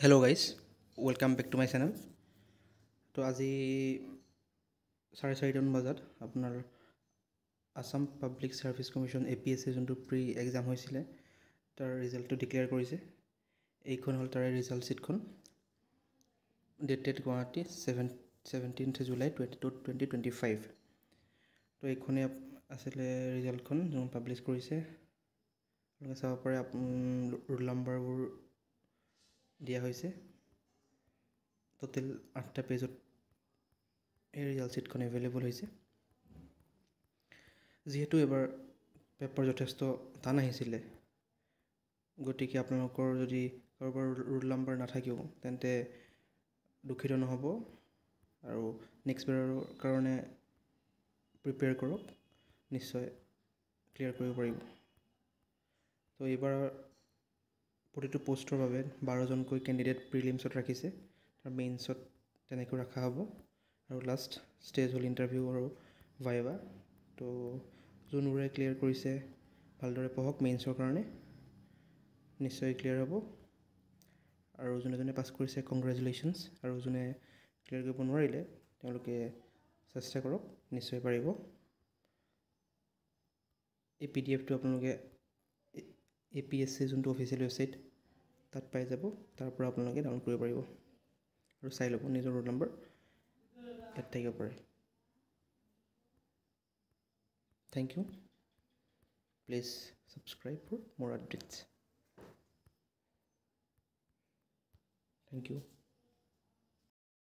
Hello guys, welcome back to my channel. তো আজি 4:30 বজাত আপোনাৰ Assam public service commission APSC যোনটো প্ৰি এক্সাম হৈছিলে তাৰ ৰিজাল্টটো ডিক্লেয়াৰ কৰিছে। এইখন হ'ল তাৰ ৰিজাল্ট শিটখন, ডেটেড গুৱাহাটী 17th জুলাই 2025। তো এইখনে আছিলে ৰিজাল্টখন যোন পাব্লিছ কৰিছে। আপোনালোকে চাব পাৰে ৰোল নাম্বাৰবোৰ দিয়া হৈছে। টোটেল 8টা পেজত এই ৰিজাল্ট শিটখন এভেইলেবল হৈছে। যিহেতু এবাৰ পেপাৰ যথেষ্ট টান আহিছিলে, গতিকে আপোনালোকৰ যদি কাৰোবাৰ ৰোল নাম্বাৰ নাথাকিও তেন্তে দুখিত নহ'ব আৰু নেক্সট বাৰৰ কাৰণে প্ৰিপেয়াৰ কৰক, নিশ্চয় ক্লিয়াৰ কৰিব পাৰিব। তো এইবাৰ প্ৰতিটো পোষ্টৰ বাবে 12জনকৈ কেণ্ডিডেট প্ৰিলিমছত ৰাখিছে, তাৰ মেইনছত তেনেকৈ ৰখা হ'ব আৰু লাষ্ট ষ্টেজ হ'ল ইণ্টাৰভিউ আৰু ভাইভা। তো যোনবোৰে ক্লিয়াৰ কৰিছে ভালদৰে পঢ়ক, মেইনছৰ কাৰণে নিশ্চয় ক্লিয়াৰ হ'ব। আৰু যোনে যোনে পাছ কৰিছে কংগ্ৰেচুলেশ্যনছ, আৰু যোনে ক্লিয়াৰ কৰিব নোৱাৰিলে তেওঁলোকে চেষ্টা কৰক, নিশ্চয় পাৰিব। এই PDF-টো আপোনালোকে APSC যোনটো অফিচিয়েল ৱেবছাইট তাত পাই যাব, তাৰ পৰা আপোনালোকে ডাউনলোড কৰিব পাৰিব আৰু চাই ল'ব নিজৰ ৰোল নম্বৰ ইয়াত থাকিব পাৰে। Thank you. Please subscribe for more updates. Thank you.